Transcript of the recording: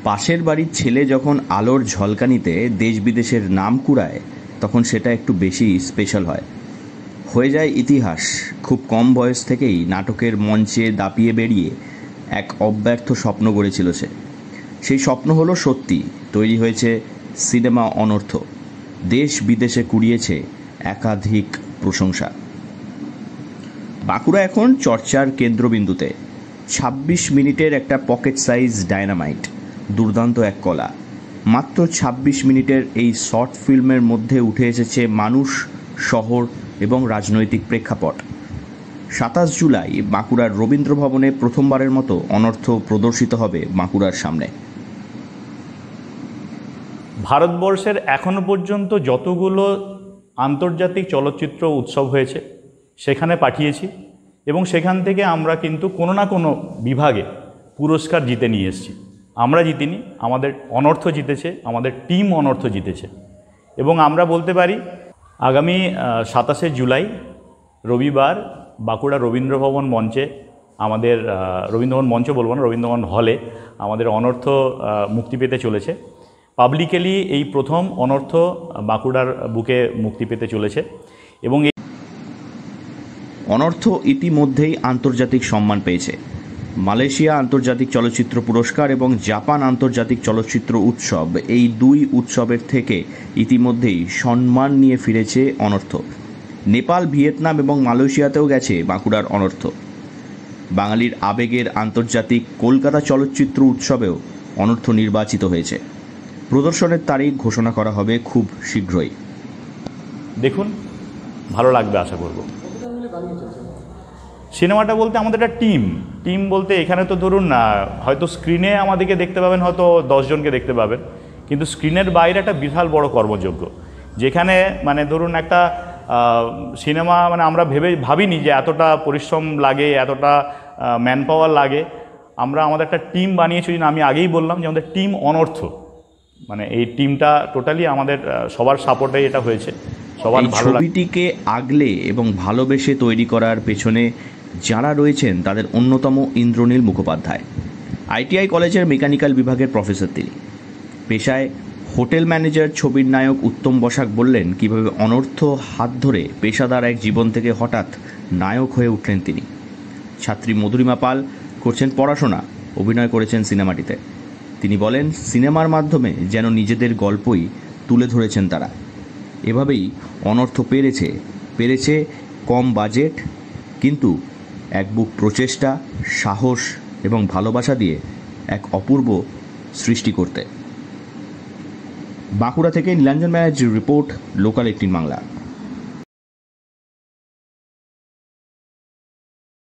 পাশের বাড়ির ছেলে যখন আলোর ঝলকানিতে দেশ বিদেশের নাম কুড়ায় তখন সেটা একটু বেশি স্পেশাল হয়, হয়ে যায় ইতিহাস। খুব কম বয়স থেকেই নাটকের মঞ্চে দাপিয়ে বেরিয়ে এক অব্যর্থ স্বপ্ন গড়েছিল সে। সেই স্বপ্ন হলো সত্যি, তৈরি হয়েছে সিনেমা অনর্থ, দেশ বিদেশে কুড়িয়েছে একাধিক প্রশংসা। বাঁকুড়া এখন চর্চার কেন্দ্রবিন্দুতে। ২৬ মিনিটের একটা পকেট সাইজ ডায়নামাইট, দুর্দান্ত এক কলা। মাত্র ২৬ মিনিটের এই শর্ট ফিল্মের মধ্যে উঠে এসেছে মানুষ, শহর এবং রাজনৈতিক প্রেক্ষাপট। ২৭ জুলাই বাঁকুড়ার রবীন্দ্র ভবনে প্রথমবারের মতো অনর্থ প্রদর্শিত হবে বাঁকুড়ার সামনে। ভারতবর্ষের এখনো পর্যন্ত যতগুলো আন্তর্জাতিক চলচ্চিত্র উৎসব হয়েছে সেখানে পাঠিয়েছি এবং সেখান থেকে আমরা কিন্তু কোনো না কোনো বিভাগে পুরস্কার জিতে নিয়ে এসেছি। আমরা জিতিনি, আমাদের অনর্থ জিতেছে, আমাদের টিম অনর্থ জিতেছে। এবং আমরা বলতে পারি আগামী ২৭শে জুলাই রবিবার বাঁকুড়া রবীন্দ্রভবন মঞ্চে আমাদের রবীন্দ্রভবন মঞ্চ বলবো না, রবীন্দ্রভবন হলে আমাদের অনর্থ মুক্তি পেতে চলেছে। পাবলিকেলি এই প্রথম অনর্থ বাঁকুড়ার বুকে মুক্তি পেতে চলেছে এবং এই অনর্থ ইতিমধ্যেই আন্তর্জাতিক সম্মান পেয়েছে। মালয়েশিয়া আন্তর্জাতিক চলচ্চিত্র পুরস্কার এবং জাপান আন্তর্জাতিক চলচ্চিত্র উৎসব, এই দুই উৎসবের থেকে ইতিমধ্যেই সম্মান নিয়ে ফিরেছে অনর্থ। নেপাল, ভিয়েতনাম এবং মালয়েশিয়াতেও গেছে বাঁকুড়ার অনর্থ। বাঙালির আবেগের আন্তর্জাতিক কলকাতা চলচ্চিত্র উৎসবেও অনর্থ নির্বাচিত হয়েছে। প্রদর্শনের তারিখ ঘোষণা করা হবে খুব শীঘ্রই। দেখুন, ভালো লাগবে আশা করব। সিনেমাটা বলতে আমাদের একটা টিম বলতে এখানে তো ধরুন হয়তো স্ক্রিনে আমাদেরকে দেখতে পাবেন, হয়তো 10 জনকে দেখতে পাবেন, কিন্তু স্ক্রিনের বাইরে একটা বিশাল বড় কর্মযজ্ঞ, যেখানে মানে ধরুন একটা সিনেমা মানে আমরা ভাবিনি যে এতটা পরিশ্রম লাগে, এতটা ম্যান পাওয়ার লাগে। আমরা আমাদের একটা টিম বানিয়েছি। আমি আগেই বললাম যে আমাদের টিম অনর্থ, মানে এই টিমটা টোটালি আমাদের সবার সাপোর্টে এটা হয়েছে। সবার ভালো ছবিটিকে আগলে এবং ভালোবেসে তৈরি করার পেছনে যারা রয়েছেন তাদের অন্যতম ইন্দ্রনীল মুখোপাধ্যায়। আইটিআই কলেজের মেকানিক্যাল বিভাগের প্রফেসর তিনি। পেশায় হোটেল ম্যানেজার। ছবির নায়ক উত্তম বসাক বললেন কীভাবে অনর্থ হাত ধরে পেশাদার এক জীবন থেকে হঠাৎ নায়ক হয়ে উঠলেন তিনি। ছাত্রী মধুরিমা পাল করছেন পড়াশোনা, অভিনয় করেছেন সিনেমাটিতে। তিনি বলেন সিনেমার মাধ্যমে যেন নিজেদের গল্পই তুলে ধরেছেন তারা। এভাবেই অনর্থ পেরেছে কম বাজেট কিন্তু এক বুক প্রচেষ্টা, সাহস এবং ভালোবাসা দিয়ে এক অপূর্ব সৃষ্টি করতে। বাঁকুড়া থেকে নীলাঞ্জন ব্যানার্জির রিপোর্ট, লোকাল 18 বাংলা।